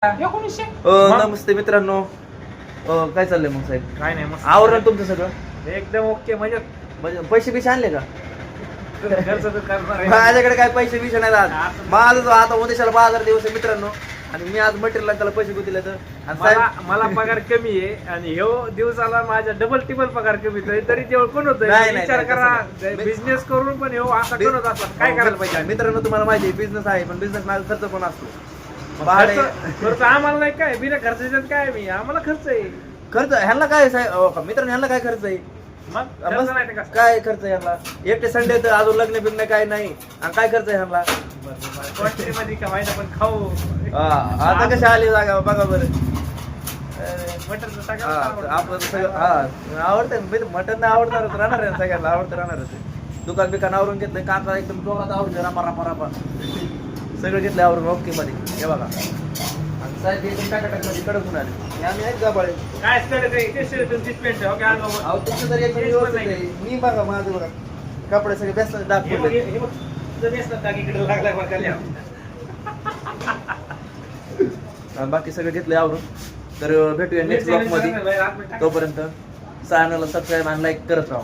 1900. नमस्ते मित्रांनो. काय चाललंय मग साहेब? काय नाही मस्त आवरण तुमचं सगळं? एकदम ओके म्हणजे म्हणजे पैसे बिशे आणले का? खर्च तर करणार आहे. माझ्याकडे काय पैसे बिशे नाही आज. माझं आता उद्याच्याला बाजार दिवस आहे मित्रांनो, आणि मी आज मटेरियल त्याला पैसे दिले तर आणि मला साहेब मला पगार कमी आहे आणि ह्यो दिवसाला माझ्या डबल टिबल पगार कमी आहे. तरी तेवढं कोण होत नाही, नाही, विचार नाही, करा. तसं नाही. बिझनेस करून पण ह्यो असा कोण होत असला काय करायला पाहिजे आम्ही? मित्रांनो, तुम्हाला माहिती आहे बिझनेस आहे, पण बिझनेस माझा खर्च पण असतो. मग भाडे खर्च आम्हाला नाही काय बिना खर्चाच्यात काय मी आम्हाला खर्च आहे. खर्च ह्यांना काय आहे साहेब? मित्रांनो, ह्यांना काय खर्च आहे? मग खर्च नाही तर कसं? काय खर्च आहे ह्यांना? एकटे संडे तर अजून लग्न बिग्न काय नाही, आणि काय खर्च आहे ह्यांना? क्वांटिटी मध्ये का माहिती पण खाऊ आता कशी आली जागा बघा बरं. मटन आपलं तर सगळं आवडतं. मटन आवडणारच राहणार आहे, सगळ्यांना आवडतं राहणारच. दुकान बिकान आवरून घेतलं, काका एकदम डोळ्यात आवडतं, रापा सगळं घेतलं आवरून ओके मध्ये. हे बघा, आणि साहेब एकदम टाकाटाकमध्ये कडक होऊन आले. हे आम्ही आहेत गाबाळे. काय पेंट हो काय अहो तुमचं तरी एकदम व्यवस्थित आहे. मी बघा माझं बघा, कपडे सगळे बेस्ट डाग पडले. बाकी सगळं घेतलंय आवरून. तर भेटूया नेक्स्ट ब्लॉग मध्ये. तोपर्यंत चॅनलला सबस्क्राईब आणि लाईक करत राहा.